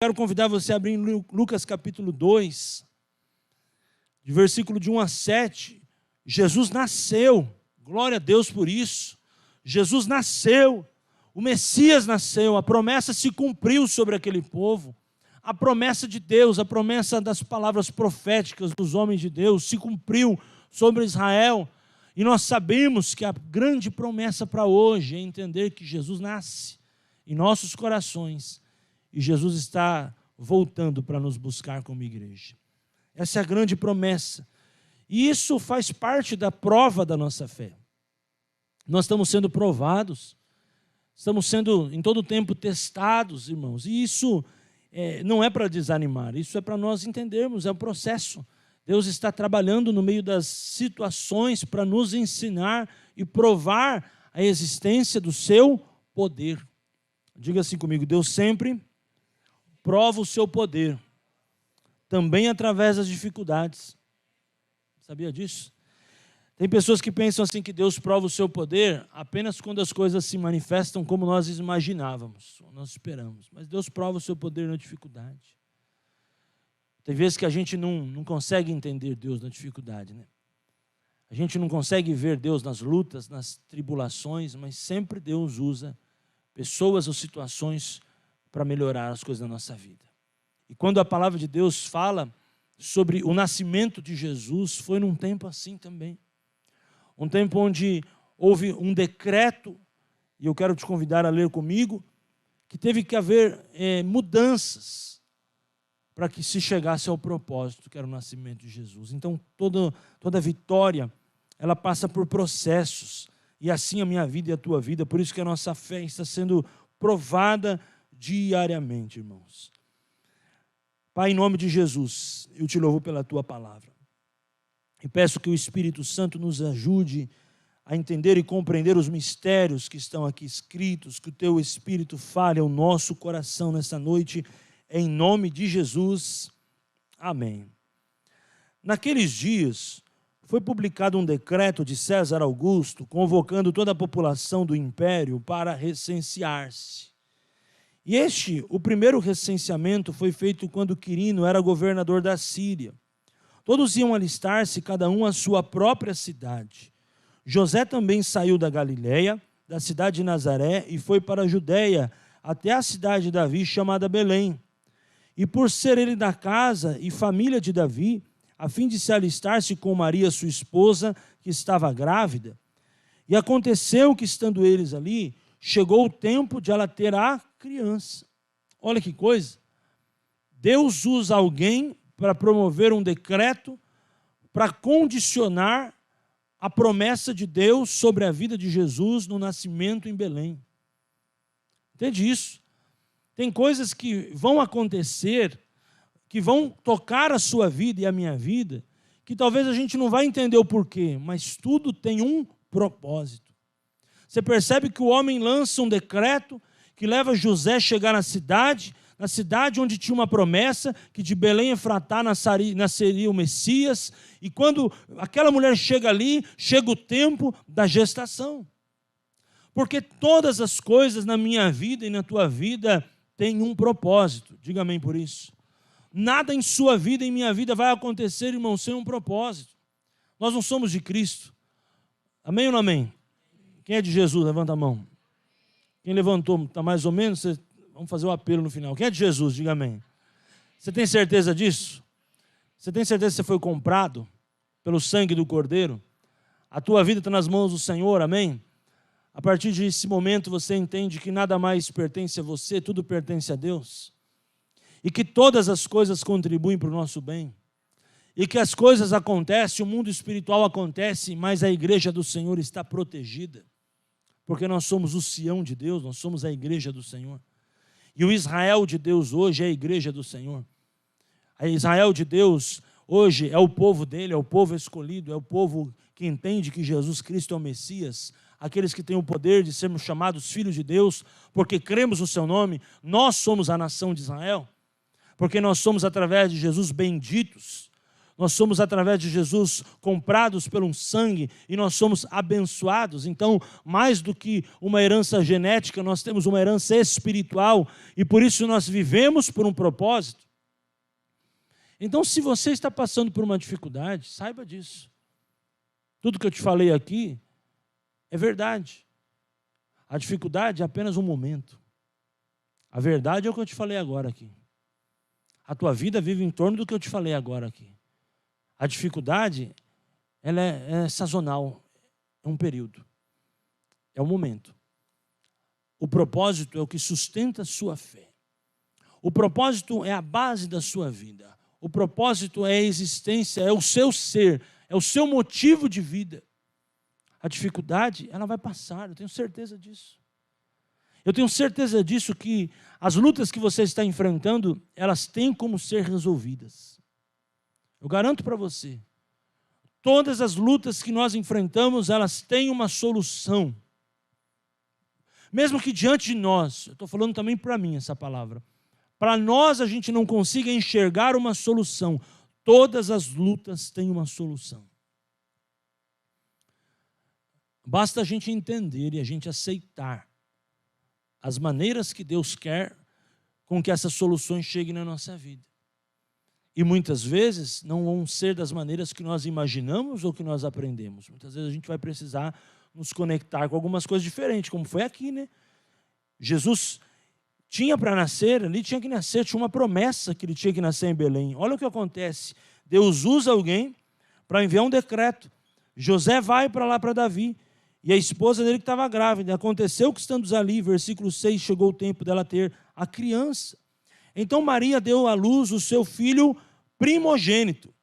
quero convidar você a abrir em Lucas capítulo 2, de versículo de 1 a 7. Jesus nasceu, glória a Deus por isso. Jesus nasceu, o Messias nasceu, a promessa se cumpriu sobre aquele povo. A promessa de Deus, a promessa das palavras proféticas dos homens de Deus se cumpriu sobre Israel. E nós sabemos que a grande promessa para hoje é entender que Jesus nasce em nossos corações e Jesus está voltando para nos buscar como igreja. Essa é a grande promessa. E isso faz parte da prova da nossa fé. Nós estamos sendo provados, estamos sendo em todo tempo testados, irmãos. E isso não é para desanimar, isso é para nós entendermos, é um processo. Deus está trabalhando no meio das situações para nos ensinar e provar a existência do seu poder. Diga assim comigo: Deus sempre prova o seu poder, também através das dificuldades. Sabia disso? Tem pessoas que pensam assim que Deus prova o seu poder apenas quando as coisas se manifestam como nós imaginávamos, ou nós esperamos. Mas Deus prova o seu poder na dificuldade. Tem vezes que a gente não consegue entender Deus na dificuldade, né? A gente não consegue ver Deus nas lutas, nas tribulações, mas sempre Deus usa pessoas ou situações para melhorar as coisas da nossa vida. E quando a palavra de Deus fala sobre o nascimento de Jesus, foi num tempo assim também. Um tempo onde houve um decreto, e eu quero te convidar a ler comigo, que teve que haver mudanças para que se chegasse ao propósito, que era o nascimento de Jesus. Então, toda vitória, ela passa por processos, e assim a minha vida e a tua vida, por isso que a nossa fé está sendo provada diariamente, irmãos. Pai, em nome de Jesus, eu te louvo pela tua palavra. E peço que o Espírito Santo nos ajude a entender e compreender os mistérios que estão aqui escritos, que o teu Espírito fale ao nosso coração nessa noite, em nome de Jesus. Amém. Naqueles dias, foi publicado um decreto de César Augusto, convocando toda a população do império para recensear-se. E o primeiro recenseamento foi feito quando Quirino era governador da Síria. Todos iam alistar-se, cada um à sua própria cidade. José também saiu da Galileia, da cidade de Nazaré, e foi para a Judeia, até a cidade de Davi, chamada Belém. E por ser ele da casa e família de Davi, a fim de se alistar-se com Maria, sua esposa, que estava grávida. E aconteceu que, estando eles ali, chegou o tempo de ela ter a criança. Olha que coisa. Deus usa alguém para promover um decreto, para condicionar a promessa de Deus sobre a vida de Jesus no nascimento em Belém. Entende isso? Tem coisas que vão acontecer, que vão tocar a sua vida e a minha vida, que talvez a gente não vai entender o porquê, mas tudo tem um propósito. Você percebe que o homem lança um decreto que leva José a chegar na cidade onde tinha uma promessa, que de Belém Efratá nasceria o Messias, e quando aquela mulher chega ali, chega o tempo da gestação. Porque todas as coisas na minha vida e na tua vida têm um propósito. Diga amém por isso. Nada em sua vida e em minha vida vai acontecer, irmão, sem um propósito. Nós não somos de Cristo. Amém ou não amém? Quem é de Jesus? Levanta a mão. Quem levantou, está mais ou menos? Vamos fazer o apelo no final. Quem é de Jesus? Diga amém. Você tem certeza disso? Você tem certeza que você foi comprado pelo sangue do Cordeiro? A tua vida está nas mãos do Senhor, amém? A partir desse momento você entende que nada mais pertence a você, tudo pertence a Deus. E que todas as coisas contribuem para o nosso bem. E que as coisas acontecem, o mundo espiritual acontece, mas a igreja do Senhor está protegida. Porque nós somos o Sião de Deus, nós somos a igreja do Senhor. E o Israel de Deus hoje é a igreja do Senhor. A Israel de Deus hoje é o povo dele, é o povo escolhido, é o povo que entende que Jesus Cristo é o Messias, aqueles que têm o poder de sermos chamados filhos de Deus, porque cremos no seu nome. Nós somos a nação de Israel, porque nós somos através de Jesus benditos. Nós somos, através de Jesus, comprados pelo sangue e nós somos abençoados. Então, mais do que uma herança genética, nós temos uma herança espiritual e por isso nós vivemos por um propósito. Então, se você está passando por uma dificuldade, saiba disso. Tudo que eu te falei aqui é verdade. A dificuldade é apenas um momento. A verdade é o que eu te falei agora aqui. A tua vida vive em torno do que eu te falei agora aqui. A dificuldade, ela é sazonal, é um período, é um momento. O propósito é o que sustenta a sua fé. O propósito é a base da sua vida. O propósito é a existência, é o seu ser, é o seu motivo de vida. A dificuldade, ela vai passar, eu tenho certeza disso. Eu tenho certeza disso que as lutas que você está enfrentando, elas têm como ser resolvidas. Eu garanto para você, todas as lutas que nós enfrentamos, elas têm uma solução. Mesmo que diante de nós, eu estou falando também para mim essa palavra, para nós a gente não consiga enxergar uma solução, todas as lutas têm uma solução. Basta a gente entender e a gente aceitar as maneiras que Deus quer com que essas soluções cheguem na nossa vida. E muitas vezes não vão ser das maneiras que nós imaginamos ou que nós aprendemos. Muitas vezes a gente vai precisar nos conectar com algumas coisas diferentes, como foi aqui, né? Jesus tinha para nascer, ali tinha que nascer, tinha uma promessa que ele tinha que nascer em Belém. Olha o que acontece. Deus usa alguém para enviar um decreto. José vai para lá para Davi, e a esposa dele que estava grávida. Aconteceu que estando ali, versículo 6, chegou o tempo dela ter a criança. Então Maria deu à luz o seu filho primogênito.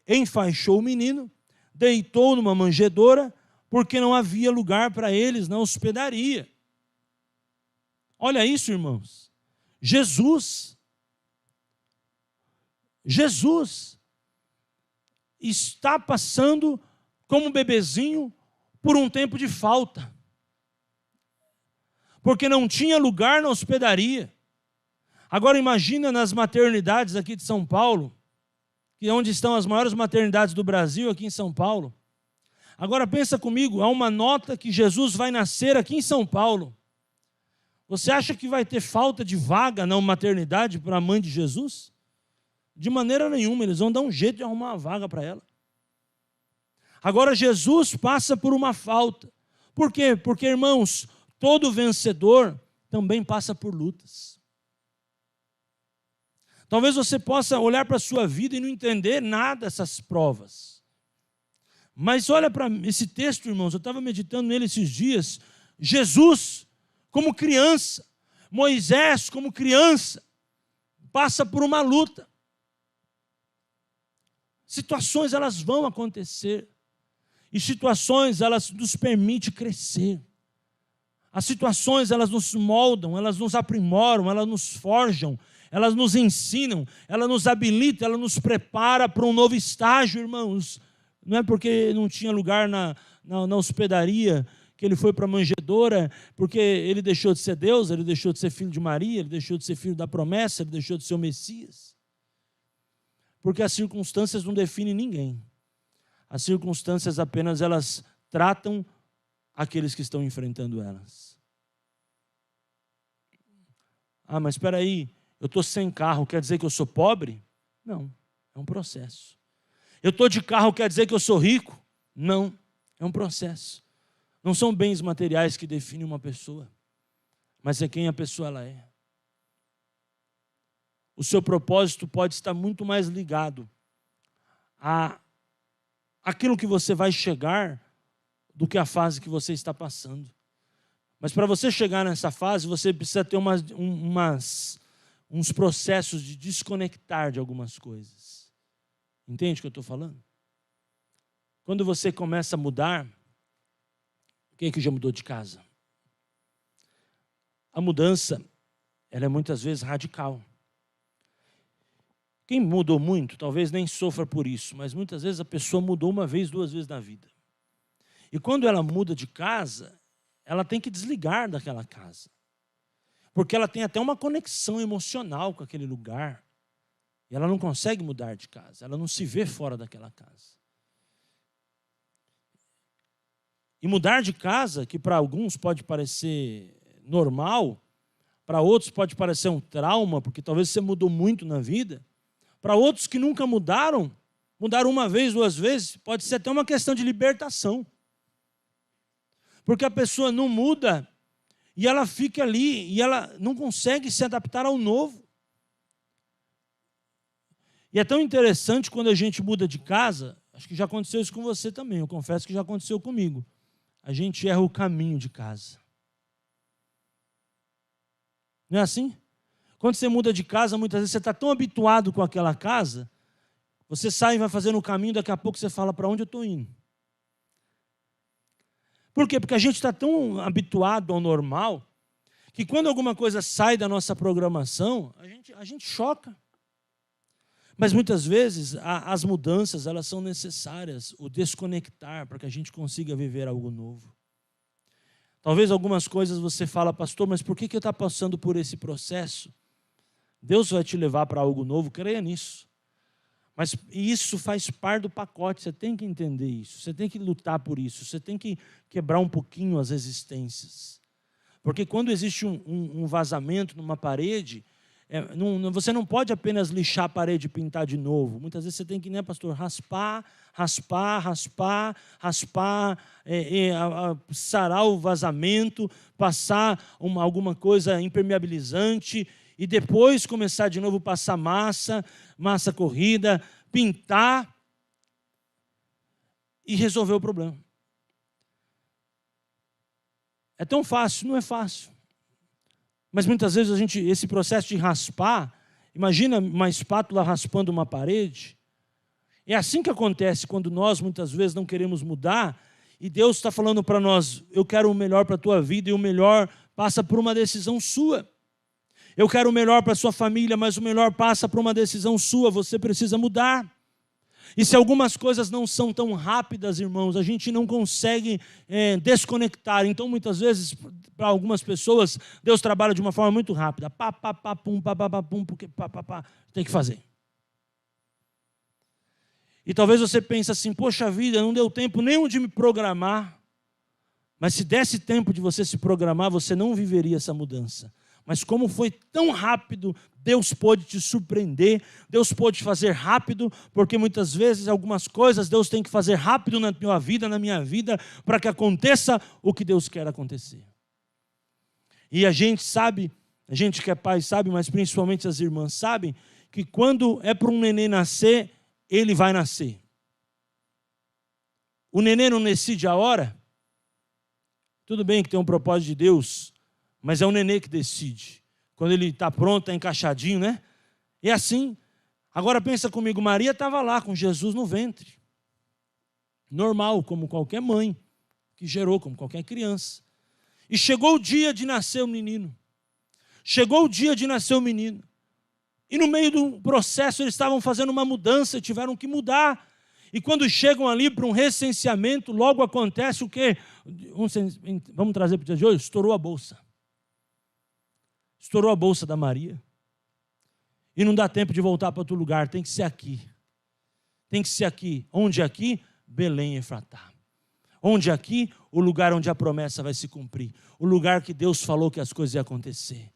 Enfaixou o menino, deitou numa manjedoura, porque não havia lugar para eles na hospedaria. Olha isso, irmãos. Jesus está passando como um bebezinho por um tempo de falta, porque não tinha lugar na hospedaria. Agora imagina nas maternidades aqui de São Paulo, que é onde estão as maiores maternidades do Brasil, aqui em São Paulo. Agora pensa comigo, há uma nota que Jesus vai nascer aqui em São Paulo. Você acha que vai ter falta de vaga na maternidade para a mãe de Jesus? De maneira nenhuma, eles vão dar um jeito de arrumar uma vaga para ela. Agora Jesus passa por uma falta. Por quê? Porque, irmãos, todo vencedor também passa por lutas. Talvez você possa olhar para a sua vida e não entender nada dessas provas. Mas olha para esse texto, irmãos, eu estava meditando nele esses dias. Jesus, como criança, Moisés, como criança, passa por uma luta. Situações, elas vão acontecer. E situações, elas nos permitem crescer. As situações, elas nos moldam, elas nos aprimoram, elas nos forjam, elas nos ensinam, elas nos habilitam, elas nos preparam para um novo estágio, irmãos. Não é porque não tinha lugar na hospedaria que ele foi para a manjedoura, porque ele deixou de ser Deus, ele deixou de ser filho de Maria, ele deixou de ser filho da promessa, ele deixou de ser o Messias. Porque as circunstâncias não definem ninguém. As circunstâncias apenas elas tratam aqueles que estão enfrentando elas. Ah, mas espera aí, eu estou sem carro, quer dizer que eu sou pobre? Não, é um processo. Eu estou de carro, quer dizer que eu sou rico? Não, é um processo. Não são bens materiais que definem uma pessoa, mas é quem a pessoa ela é. O seu propósito pode estar muito mais ligado a aquilo que você vai chegar do que a fase que você está passando. Mas para você chegar nessa fase, você precisa ter uns processos de desconectar de algumas coisas. Entende o que eu estou falando? Quando você começa a mudar, quem é que já mudou de casa? A mudança, ela é muitas vezes radical. Quem mudou muito, talvez nem sofra por isso, mas muitas vezes a pessoa mudou uma vez, duas vezes na vida. E quando ela muda de casa, ela tem que desligar daquela casa. Porque ela tem até uma conexão emocional com aquele lugar. E ela não consegue mudar de casa, ela não se vê fora daquela casa. E mudar de casa, que para alguns pode parecer normal, para outros pode parecer um trauma, porque talvez você mudou muito na vida. Para outros que nunca mudaram uma vez, 2 vezes, pode ser até uma questão de libertação. Porque a pessoa não muda e ela fica ali e ela não consegue se adaptar ao novo. E é tão interessante quando a gente muda de casa, acho que já aconteceu isso com você também, eu confesso que já aconteceu comigo. A gente erra o caminho de casa. Não é assim? Quando você muda de casa, muitas vezes você está tão habituado com aquela casa, você sai e vai fazendo o caminho, daqui a pouco você fala, para onde eu estou indo? Por quê? Porque a gente está tão habituado ao normal, que quando alguma coisa sai da nossa programação, a gente choca. Mas muitas vezes as mudanças elas são necessárias, o desconectar, para que a gente consiga viver algo novo. Talvez algumas coisas você fala, pastor, mas por que eu estou passando por esse processo? Deus vai te levar para algo novo, creia nisso. Mas isso faz parte do pacote, você tem que entender isso, você tem que lutar por isso, você tem que quebrar um pouquinho as resistências. Porque quando existe um vazamento numa parede, você não pode apenas lixar a parede e pintar de novo. Muitas vezes você tem que, né, pastor, raspar, sarar o vazamento, passar alguma coisa impermeabilizante e depois começar de novo a passar massa corrida, pintar e resolver o problema. É tão fácil? Não é fácil. Mas muitas vezes esse processo de raspar, imagina uma espátula raspando uma parede. É assim que acontece quando nós muitas vezes não queremos mudar e Deus está falando para nós, eu quero o melhor para a tua vida e o melhor passa por uma decisão sua. Eu quero o melhor para a sua família, mas o melhor passa por uma decisão sua, você precisa mudar. E se algumas coisas não são tão rápidas, irmãos, a gente não consegue desconectar. Então, muitas vezes, para algumas pessoas, Deus trabalha de uma forma muito rápida. Porque tem que fazer. E talvez você pense assim, poxa vida, não deu tempo nenhum de me programar. Mas se desse tempo de você se programar, você não viveria essa mudança. Mas como foi tão rápido, Deus pôde te surpreender, Deus pôde fazer rápido, porque muitas vezes algumas coisas Deus tem que fazer rápido na tua vida, na minha vida, para que aconteça o que Deus quer acontecer. E a gente sabe, a gente que é pai sabe, mas principalmente as irmãs sabem, que quando é para um neném nascer, ele vai nascer. O neném não decide a hora, tudo bem que tem um propósito de Deus, mas é o nenê que decide. Quando ele está pronto, está encaixadinho, né? É assim. Agora pensa comigo, Maria estava lá com Jesus no ventre. Normal, como qualquer mãe que gerou, como qualquer criança. E chegou o dia de nascer o menino. Chegou o dia de nascer o menino. E no meio do processo eles estavam fazendo uma mudança, tiveram que mudar. E quando chegam ali para um recenseamento, logo acontece o quê? Vamos trazer para o dia de hoje? Estourou a bolsa. Estourou a bolsa da Maria. E não dá tempo de voltar para outro lugar, tem que ser aqui. Tem que ser aqui. Onde aqui? Belém Efratá. Onde aqui? O lugar onde a promessa vai se cumprir. O lugar que Deus falou que as coisas iam acontecer.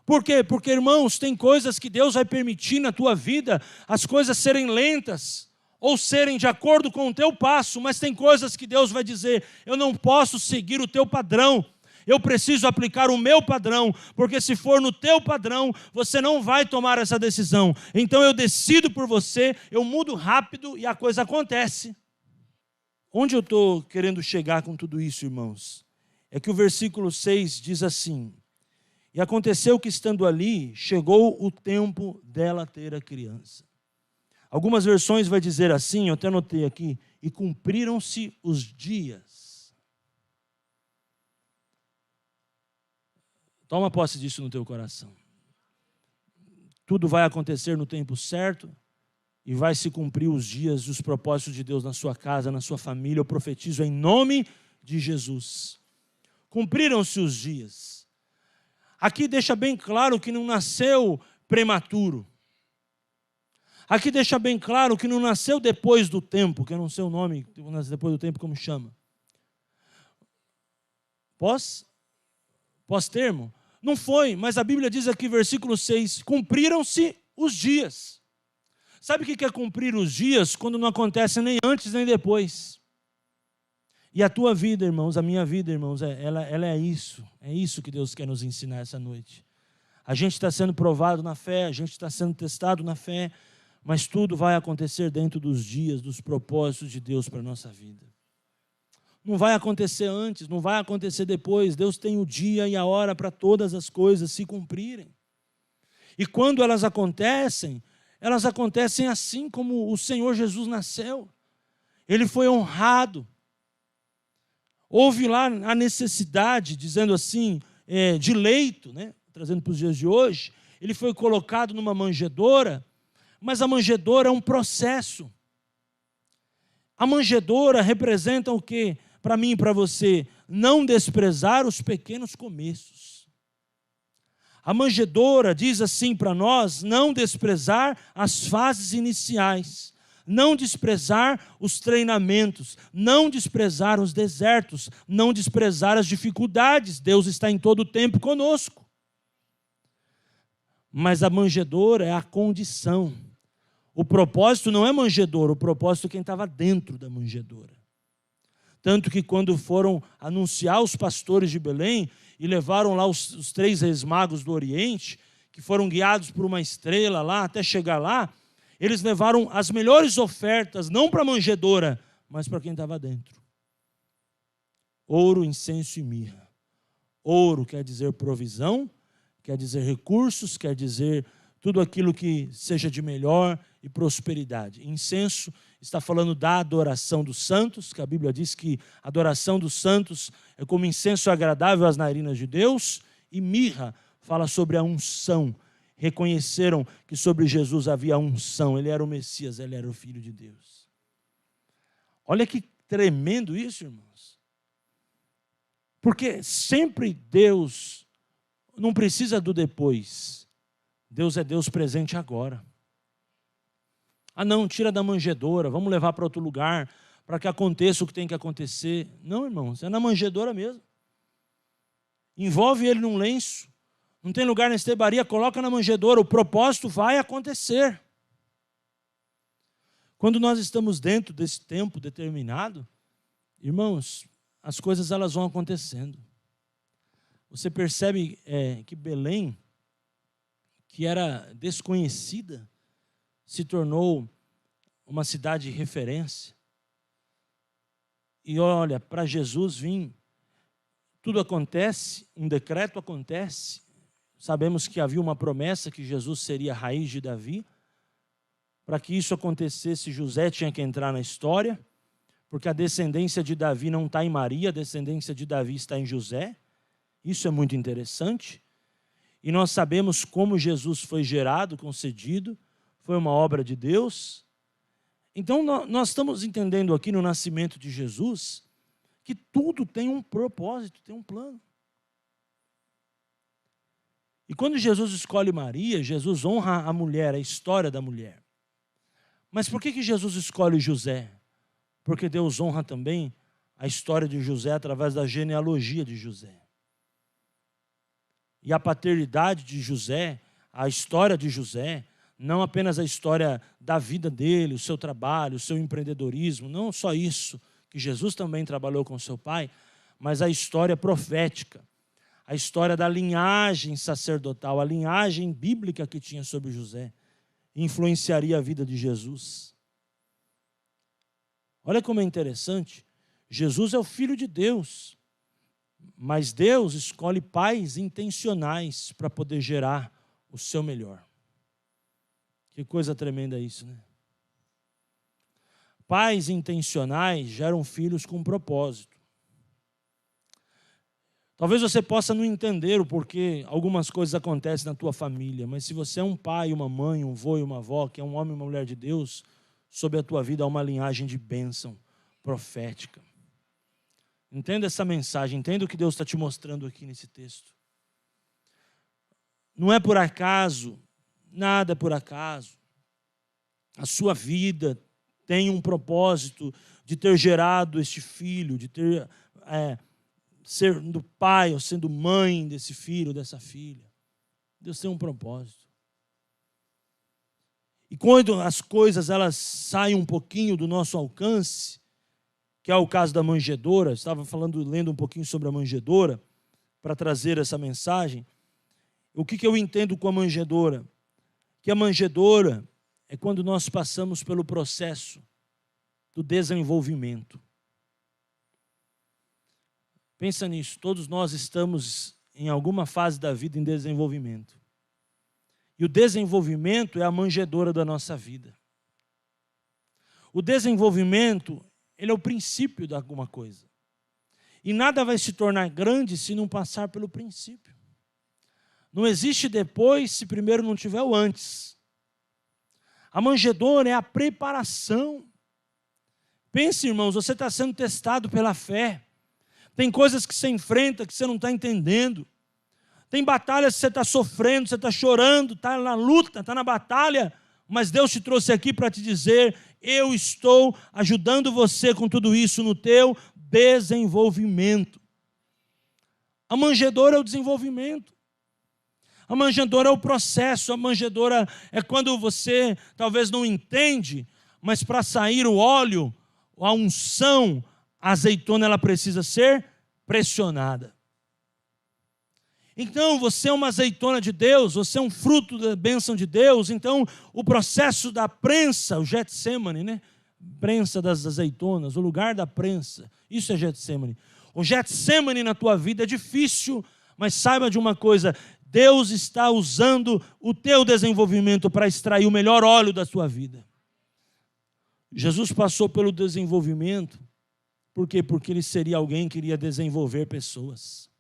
Por quê? Porque, irmãos, tem coisas que Deus vai permitir na tua vida, as coisas serem lentas, ou serem de acordo com o teu passo, mas tem coisas que Deus vai dizer, eu não posso seguir o teu padrão, eu preciso aplicar o meu padrão, porque se for no teu padrão, você não vai tomar essa decisão. Então eu decido por você, eu mudo rápido e a coisa acontece. Onde eu estou querendo chegar com tudo isso, irmãos? É que o versículo 6 diz assim, e aconteceu que estando ali, chegou o tempo dela ter a criança. Algumas versões vai dizer assim, eu até anotei aqui, e cumpriram-se os dias. Toma posse disso no teu coração. Tudo vai acontecer no tempo certo e vai se cumprir os dias dos propósitos de Deus na sua casa, na sua família. Eu profetizo em nome de Jesus. Cumpriram-se os dias. Aqui deixa bem claro que não nasceu prematuro. Aqui deixa bem claro que não nasceu depois do tempo, que eu não sei o nome, depois do tempo como chama. Pós-termo? Não foi, mas a Bíblia diz aqui, versículo 6, cumpriram-se os dias. Sabe o que é cumprir os dias? Quando não acontece nem antes nem depois. E a tua vida, irmãos, a minha vida, irmãos, ela é isso. É isso que Deus quer nos ensinar essa noite. A gente está sendo provado na fé, a gente está sendo testado na fé, mas tudo vai acontecer dentro dos dias, dos propósitos de Deus para a nossa vida. Não vai acontecer antes, não vai acontecer depois. Deus tem o dia e a hora para todas as coisas se cumprirem. E quando elas acontecem assim como o Senhor Jesus nasceu. Ele foi honrado. Houve lá a necessidade, dizendo assim, de leito, né? Trazendo para os dias de hoje. Ele foi colocado numa manjedoura, mas a manjedoura é um processo. A manjedoura representa o quê? Para mim e para você, não desprezar os pequenos começos. A manjedoura diz assim para nós, não desprezar as fases iniciais, não desprezar os treinamentos, não desprezar os desertos, não desprezar as dificuldades. Deus está em todo o tempo conosco. Mas a manjedoura é a condição. O propósito não é manjedoura, o propósito é quem estava dentro da manjedoura. Tanto que quando foram anunciar os pastores de Belém e levaram lá os 3 reis magos do Oriente, que foram guiados por uma estrela lá até chegar lá, eles levaram as melhores ofertas, não para a manjedoura, mas para quem estava dentro. Ouro, incenso e mirra. Ouro quer dizer provisão, quer dizer recursos, quer dizer tudo aquilo que seja de melhor e prosperidade. Incenso está falando da adoração dos santos, que a Bíblia diz que a adoração dos santos é como incenso agradável às narinas de Deus. E mirra fala sobre a unção. Reconheceram que sobre Jesus havia unção. Ele era o Messias, ele era o Filho de Deus. Olha que tremendo isso, irmãos. Porque sempre Deus não precisa do depois. Deus é Deus presente agora. Ah não, tira da manjedoura, vamos levar para outro lugar, para que aconteça o que tem que acontecer. Não, irmãos, é na manjedoura mesmo. Envolve ele num lenço, não tem lugar na estebaria, coloca na manjedoura, o propósito vai acontecer. Quando nós estamos dentro desse tempo determinado, irmãos, as coisas elas vão acontecendo. Você percebe que Belém, que era desconhecida, se tornou uma cidade de referência. E olha, para Jesus vir, tudo acontece, um decreto acontece. Sabemos que havia uma promessa que Jesus seria a raiz de Davi. Para que isso acontecesse, José tinha que entrar na história, porque a descendência de Davi não está em Maria, a descendência de Davi está em José. Isso é muito interessante. E nós sabemos como Jesus foi gerado, concebido, foi uma obra de Deus. Então nós estamos entendendo aqui no nascimento de Jesus que tudo tem um propósito, tem um plano. E quando Jesus escolhe Maria, Jesus honra a mulher, a história da mulher. Mas por que Jesus escolhe José? Porque Deus honra também a história de José através da genealogia de José. E a paternidade de José, a história de José, não apenas a história da vida dele, o seu trabalho, o seu empreendedorismo, não só isso, que Jesus também trabalhou com seu pai, mas a história profética, a história da linhagem sacerdotal, a linhagem bíblica que tinha sobre José, influenciaria a vida de Jesus. Olha como é interessante, Jesus é o Filho de Deus, mas Deus escolhe pais intencionais para poder gerar o seu melhor. Que coisa tremenda isso, né? Pais intencionais geram filhos com propósito. Talvez você possa não entender o porquê algumas coisas acontecem na tua família, mas se você é um pai, uma mãe, um vô e uma avó, que é um homem e uma mulher de Deus, sobre a tua vida há uma linhagem de bênção profética. Entenda essa mensagem, entenda o que Deus está te mostrando aqui nesse texto. Não é por acaso, nada é por acaso. a sua vida tem um propósito de ter gerado este filho, de ter sendo pai ou sendo mãe desse filho, dessa filha. Deus tem um propósito. E quando as coisas elas saem um pouquinho do nosso alcance, que é o caso da manjedoura, estava lendo um pouquinho sobre a manjedoura, para trazer essa mensagem. O que eu entendo com a manjedoura? Que a manjedoura é quando nós passamos pelo processo do desenvolvimento. Pensa nisso, todos nós estamos em alguma fase da vida em desenvolvimento. E o desenvolvimento é a manjedoura da nossa vida. O desenvolvimento, ele é o princípio de alguma coisa. E nada vai se tornar grande se não passar pelo princípio. Não existe depois se primeiro não tiver o antes. A manjedoura é a preparação. Pense, irmãos, você está sendo testado pela fé. Tem coisas que você enfrenta que você não está entendendo. Tem batalhas que você está sofrendo, você está chorando, está na luta, está na batalha. Mas Deus te trouxe aqui para te dizer, eu estou ajudando você com tudo isso no teu desenvolvimento. A manjedoura é o desenvolvimento. A manjedoura é o processo. A manjedoura é quando você talvez não entende, mas para sair o óleo, a unção, a azeitona, ela precisa ser pressionada. Então, você é uma azeitona de Deus, você é um fruto da bênção de Deus. Então, o processo da prensa, o Getsemane, né? Prensa das azeitonas, o lugar da prensa, isso é Getsemane. O Getsemane na tua vida é difícil, mas saiba de uma coisa, Deus está usando o teu desenvolvimento para extrair o melhor óleo da sua vida. Jesus passou pelo desenvolvimento, por quê? Porque ele seria alguém que iria desenvolver pessoas.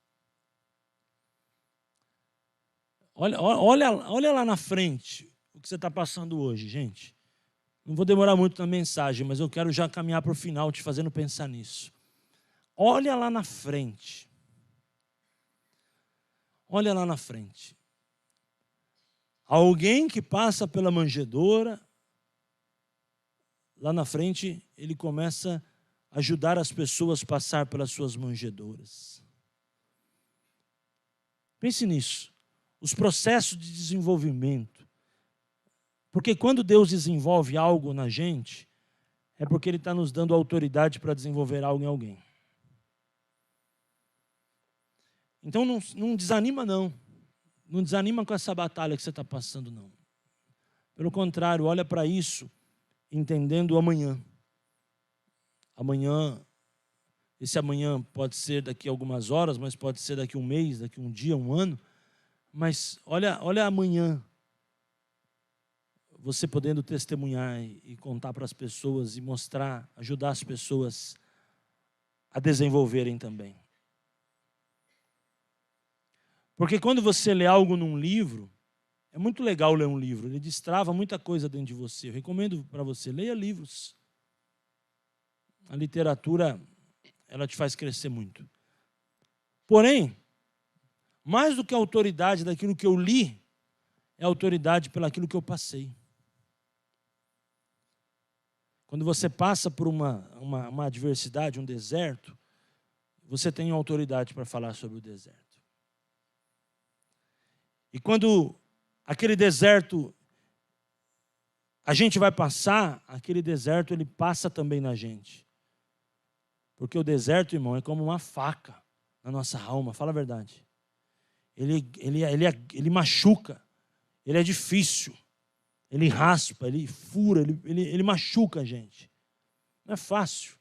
Olha lá na frente o que você está passando hoje, gente. Não vou demorar muito na mensagem, mas eu quero já caminhar para o final, te fazendo pensar nisso. Olha lá na frente. Olha lá na frente. Alguém que passa pela manjedoura, lá na frente, ele começa a ajudar as pessoas a passar pelas suas manjedouras. Pense nisso. Os processos de desenvolvimento. Porque quando Deus desenvolve algo na gente, é porque Ele está nos dando autoridade para desenvolver algo em alguém. Então não desanima não. Não desanima com essa batalha que você está passando não. Pelo contrário, olha para isso, entendendo o amanhã. Amanhã, esse amanhã pode ser daqui a algumas horas, mas pode ser daqui a um mês, daqui a um dia, um ano. Mas olha amanhã, você podendo testemunhar e contar para as pessoas e mostrar, ajudar as pessoas a desenvolverem também. Porque quando você lê algo num livro, é muito legal ler um livro, ele destrava muita coisa dentro de você. Eu recomendo para você, leia livros. A literatura, ela te faz crescer muito. Porém, mais do que a autoridade daquilo que eu li, é a autoridade pelaquilo que eu passei. Quando você passa por uma adversidade, um deserto, você tem autoridade para falar sobre o deserto. E quando aquele deserto, a gente vai passar, aquele deserto ele passa também na gente. Porque o deserto, irmão, é como uma faca na nossa alma, fala a verdade. Ele machuca, ele é difícil, ele raspa, ele fura, ele machuca a gente. Não é fácil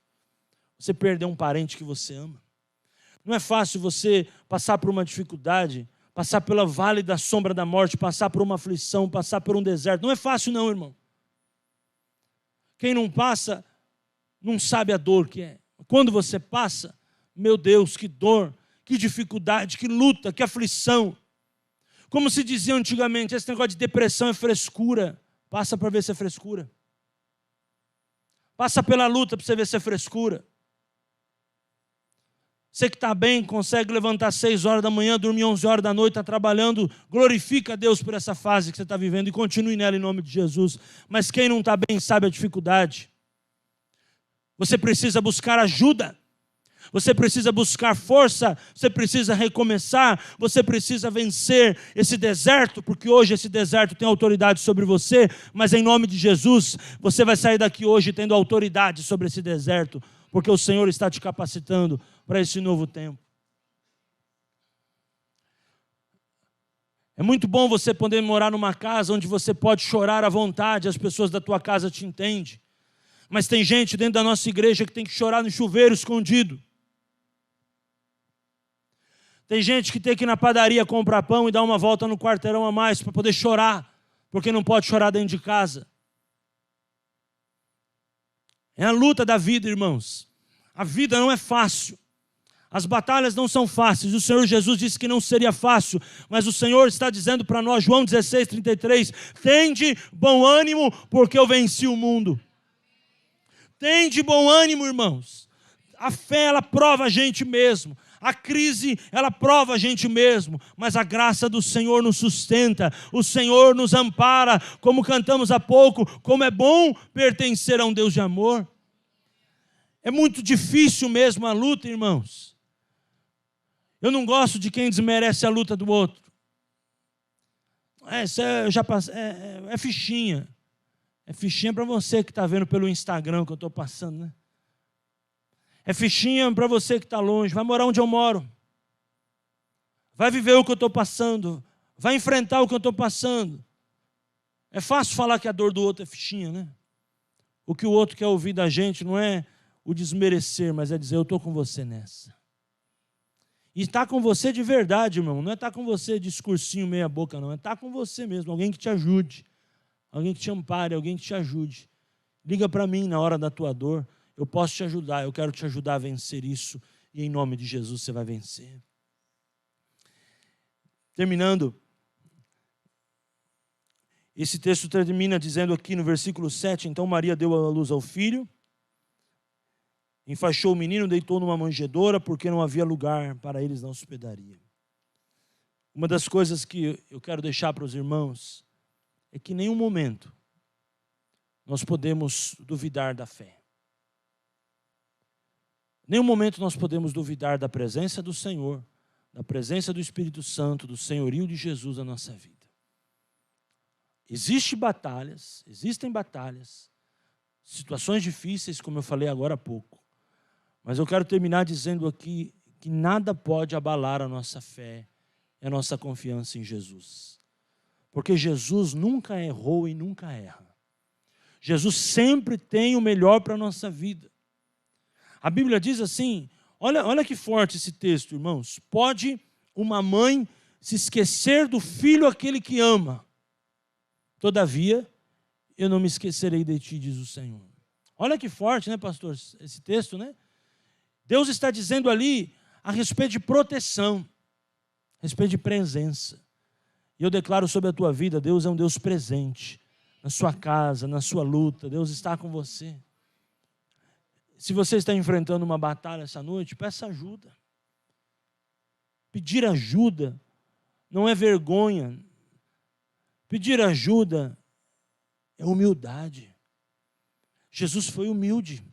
você perder um parente que você ama. Não é fácil você passar por uma dificuldade, passar pela vale da sombra da morte, passar por uma aflição, passar por um deserto. Não é fácil não, irmão. Quem não passa, não sabe a dor que é. Quando você passa, meu Deus, que dor, que dificuldade, que luta, que aflição. Como se dizia antigamente, esse negócio de depressão é frescura. Passa para ver se é frescura. Passa pela luta para você ver se é frescura. Você que está bem, consegue levantar às 6 horas da manhã, dormir 11 horas da noite, está trabalhando, glorifica a Deus por essa fase que você está vivendo e continue nela em nome de Jesus. Mas quem não está bem sabe a dificuldade. Você precisa buscar ajuda. Você precisa buscar força, você precisa recomeçar, você precisa vencer esse deserto, porque hoje esse deserto tem autoridade sobre você, mas em nome de Jesus, você vai sair daqui hoje tendo autoridade sobre esse deserto, porque o Senhor está te capacitando para esse novo tempo. É muito bom você poder morar numa casa onde você pode chorar à vontade, as pessoas da tua casa te entendem, mas tem gente dentro da nossa igreja que tem que chorar no chuveiro escondido. Tem gente que tem que ir na padaria comprar pão e dar uma volta no quarteirão a mais para poder chorar, porque não pode chorar dentro de casa. É a luta da vida, irmãos. A vida não é fácil. As batalhas não são fáceis. O Senhor Jesus disse que não seria fácil, mas o Senhor está dizendo para nós, João 16:33, tende bom ânimo, porque eu venci o mundo. Tende bom ânimo, irmãos. A fé, ela prova a gente mesmo. A crise, ela prova a gente mesmo, mas a graça do Senhor nos sustenta, o Senhor nos ampara, como cantamos há pouco, como é bom pertencer a um Deus de amor. É muito difícil mesmo a luta, irmãos. Eu não gosto de quem desmerece a luta do outro. É fichinha. É fichinha para você que está vendo pelo Instagram que eu estou passando, né? É fichinha para você que está longe. Vai morar onde eu moro. Vai viver o que eu estou passando. Vai enfrentar o que eu estou passando. É fácil falar que a dor do outro é fichinha, né? O que o outro quer ouvir da gente não é o desmerecer, mas é dizer, eu estou com você nessa. E está com você de verdade, irmão. Não é estar com você discursinho meia boca, não. É estar com você mesmo. Alguém que te ajude. Alguém que te ampare, alguém que te ajude. Liga para mim na hora da tua dor. Eu posso te ajudar, eu quero te ajudar a vencer isso. E em nome de Jesus você vai vencer. Terminando, esse texto termina dizendo aqui no versículo 7, então Maria deu à luz ao filho, enfaixou o menino, deitou numa manjedoura, porque não havia lugar para eles na hospedaria. Uma das coisas que eu quero deixar para os irmãos é que em nenhum momento nós podemos duvidar da fé. Em nenhum momento nós podemos duvidar da presença do Senhor, da presença do Espírito Santo, do senhorio de Jesus na nossa vida. Existem batalhas, situações difíceis, como eu falei agora há pouco. Mas eu quero terminar dizendo aqui que nada pode abalar a nossa fé e a nossa confiança em Jesus. Porque Jesus nunca errou e nunca erra. Jesus sempre tem o melhor para a nossa vida. A Bíblia diz assim, olha que forte esse texto, irmãos. Pode uma mãe se esquecer do filho aquele que ama. Todavia, eu não me esquecerei de ti, diz o Senhor. Olha que forte, né, pastor, esse texto, né? Deus está dizendo ali a respeito de proteção, a respeito de presença. E eu declaro sobre a tua vida, Deus é um Deus presente, na sua casa, na sua luta, Deus está com você. Se você está enfrentando uma batalha essa noite, peça ajuda. Pedir ajuda não é vergonha. Pedir ajuda é humildade. Jesus foi humilde.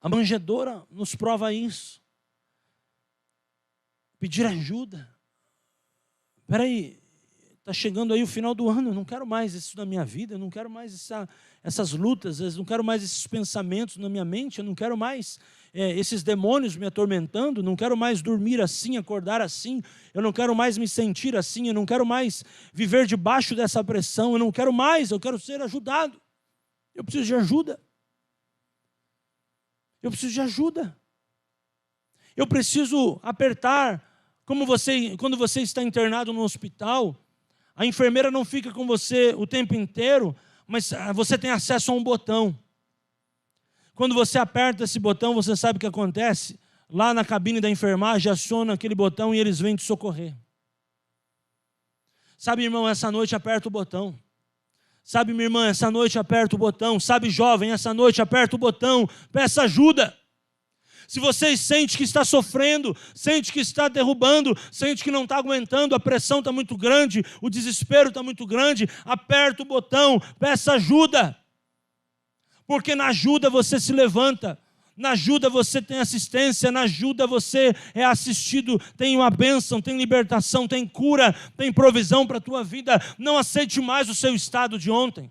A manjedoura nos prova isso. Pedir ajuda. Espera aí, está chegando aí o final do ano, eu não quero mais isso na minha vida, eu não quero mais essas lutas, eu não quero mais esses pensamentos na minha mente, eu não quero mais esses demônios me atormentando, não quero mais dormir assim, acordar assim, eu não quero mais me sentir assim, eu não quero mais viver debaixo dessa pressão, eu não quero mais, eu quero ser ajudado. Eu preciso de ajuda. Eu preciso de ajuda. Eu preciso apertar, quando você está internado no hospital, a enfermeira não fica com você o tempo inteiro, mas você tem acesso a um botão. Quando você aperta esse botão, você sabe o que acontece? Lá na cabine da enfermagem, aciona aquele botão e eles vêm te socorrer. Sabe, irmão, essa noite aperta o botão. Sabe, minha irmã, essa noite aperta o botão. Sabe, jovem, essa noite aperta o botão. Peça ajuda. Se você sente que está sofrendo, sente que está derrubando, sente que não está aguentando, a pressão está muito grande, o desespero está muito grande, aperta o botão, peça ajuda. Porque na ajuda você se levanta. Na ajuda você tem assistência, na ajuda você é assistido, tem uma bênção, tem libertação, tem cura, tem provisão para a tua vida. Não aceite mais o seu estado de ontem.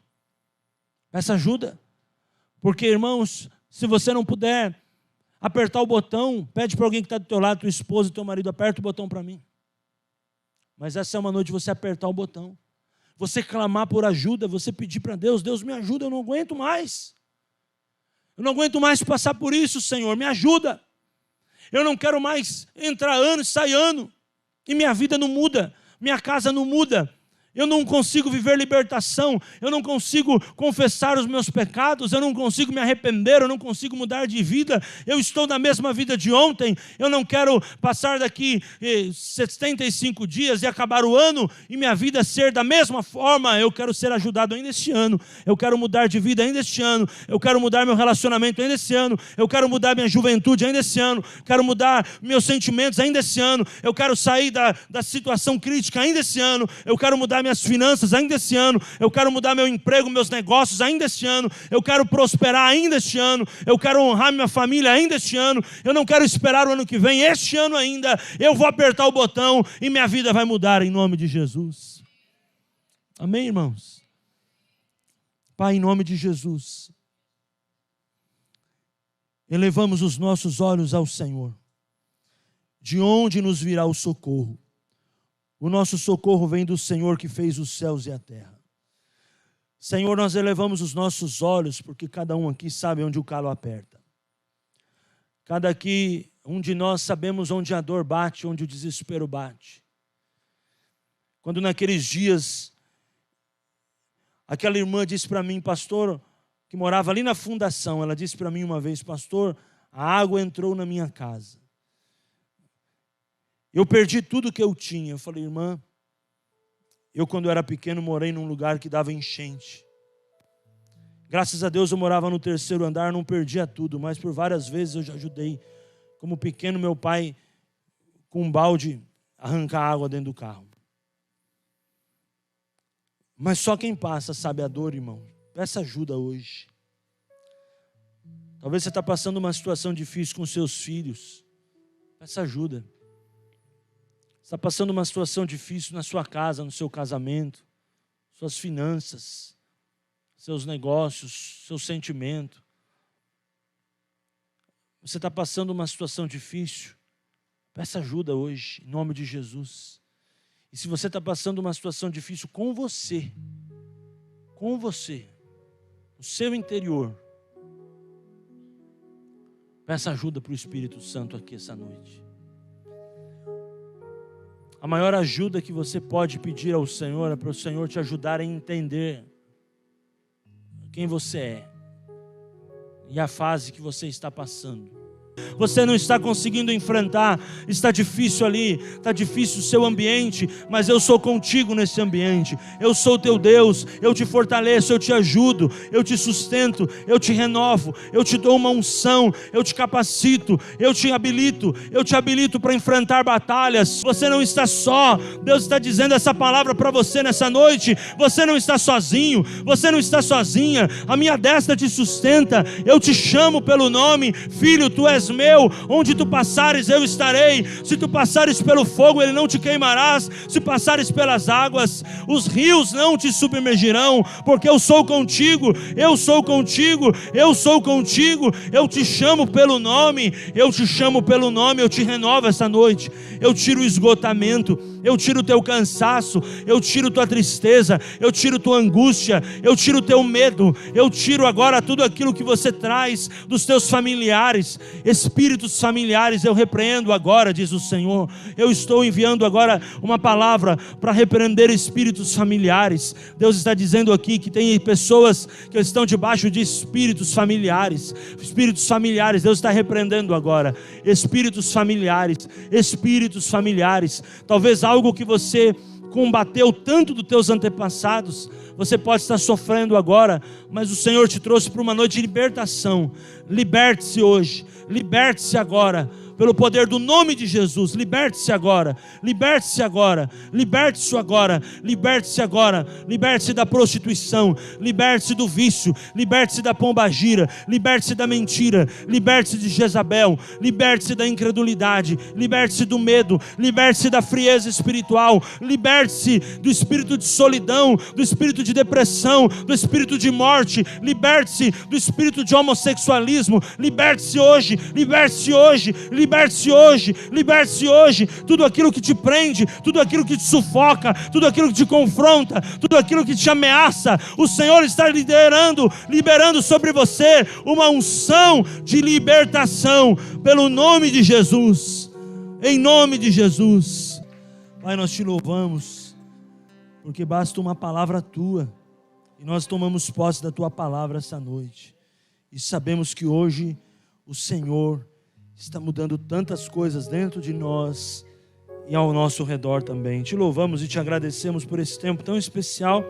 Peça ajuda. Porque, irmãos, se você não puder apertar o botão, pede para alguém que está do teu lado, tua esposa e teu marido, aperta o botão para mim. Mas essa é uma noite de você apertar o botão. Você clamar por ajuda, você pedir para Deus, Deus me ajuda, eu não aguento mais. Eu não aguento mais passar por isso, Senhor, me ajuda. Eu não quero mais entrar ano e sair ano. E minha vida não muda, minha casa não muda. Eu não consigo viver libertação, eu não consigo confessar os meus pecados, eu não consigo me arrepender, eu não consigo mudar de vida, eu estou na mesma vida de ontem, eu não quero passar daqui 75 dias e acabar o ano e minha vida ser da mesma forma. Eu quero ser ajudado ainda este ano, eu quero mudar de vida ainda este ano, eu quero mudar meu relacionamento ainda este ano, eu quero mudar minha juventude ainda este ano, quero mudar meus sentimentos ainda este ano, eu quero sair da situação crítica ainda este ano, eu quero mudar minhas finanças ainda esse ano, eu quero mudar meu emprego, meus negócios ainda este ano, eu quero prosperar ainda este ano, eu quero honrar minha família ainda este ano, eu não quero esperar o ano que vem, este ano ainda, eu vou apertar o botão e minha vida vai mudar em nome de Jesus. Amém, irmãos? Pai, em nome de Jesus, elevamos os nossos olhos ao Senhor. De onde nos virá o socorro? O nosso socorro vem do Senhor que fez os céus e a terra. Senhor, nós elevamos os nossos olhos, porque cada um aqui sabe onde o calo aperta. Um de nós sabemos onde a dor bate, onde o desespero bate. Quando naqueles dias, aquela irmã disse para mim, pastor, que morava ali na fundação, ela disse para mim uma vez, pastor, a água entrou na minha casa. Eu perdi tudo que eu tinha. Eu falei, irmã, eu quando eu era pequeno morei num lugar que dava enchente. Graças a Deus eu morava no 3º andar, não perdia tudo, mas por várias vezes eu já ajudei. Como pequeno, meu pai, com um balde, arrancar água dentro do carro. Mas só quem passa sabe a dor, irmão. Peça ajuda hoje. Talvez você está passando uma situação difícil com seus filhos. Peça ajuda. Está passando uma situação difícil na sua casa, no seu casamento, suas finanças, seus negócios, seu sentimento. Você está passando uma situação difícil, peça ajuda hoje, em nome de Jesus. E se você está passando uma situação difícil com você, no seu interior, peça ajuda para o Espírito Santo aqui essa noite. A maior ajuda que você pode pedir ao Senhor é para o Senhor te ajudar a entender quem você é e a fase que você está passando. Você não está conseguindo enfrentar, está difícil ali, está difícil o seu ambiente, mas eu sou contigo nesse ambiente, eu sou teu Deus, eu te fortaleço, eu te ajudo, eu te sustento, eu te renovo, eu te dou uma unção, eu te capacito, eu te habilito para enfrentar batalhas. Você não está só, Deus está dizendo essa palavra para você nessa noite, você não está sozinho, você não está sozinha, a minha destra te sustenta, eu te chamo pelo nome, filho, tu és meu, onde tu passares eu estarei, se tu passares pelo fogo ele não te queimarás, se passares pelas águas os rios não te submergirão, porque eu sou contigo, eu sou contigo, eu sou contigo, eu te chamo pelo nome, eu te renovo essa noite, eu tiro o esgotamento, eu tiro o teu cansaço, eu tiro tua tristeza, eu tiro tua angústia, eu tiro o teu medo, eu tiro agora tudo aquilo que você traz dos teus familiares, espíritos familiares, eu repreendo agora, diz o Senhor. Eu estou enviando agora uma palavra para repreender espíritos familiares. Deus está dizendo aqui que tem pessoas que estão debaixo de espíritos familiares. Deus está repreendendo agora espíritos familiares. Talvez algo que você combateu tanto dos teus antepassados. Você pode estar sofrendo agora, mas o Senhor te trouxe para uma noite de libertação. Liberte-se hoje, liberte-se agora, pelo poder do nome de Jesus. Liberte-se agora, liberte-se agora, liberte-se agora, liberte-se agora, liberte-se da prostituição, liberte-se do vício, liberte-se da pombagira, liberte-se da mentira, liberte-se de Jezabel, liberte-se da incredulidade, liberte-se do medo, liberte-se da frieza espiritual, liberte-se do espírito de solidão, do espírito de depressão, do espírito de morte, liberte-se do espírito de homossexualismo, liberte-se hoje, liberte-se hoje, liberte-se hoje, liberte-se hoje. Tudo aquilo que te prende, tudo aquilo que te sufoca, tudo aquilo que te confronta, tudo aquilo que te ameaça, o Senhor está liberando sobre você uma unção de libertação, pelo nome de Jesus, em nome de Jesus. Pai, nós te louvamos, porque basta uma palavra tua, e nós tomamos posse da tua palavra essa noite, e sabemos que hoje o Senhor está mudando tantas coisas dentro de nós e ao nosso redor também. Te louvamos e te agradecemos por esse tempo tão especial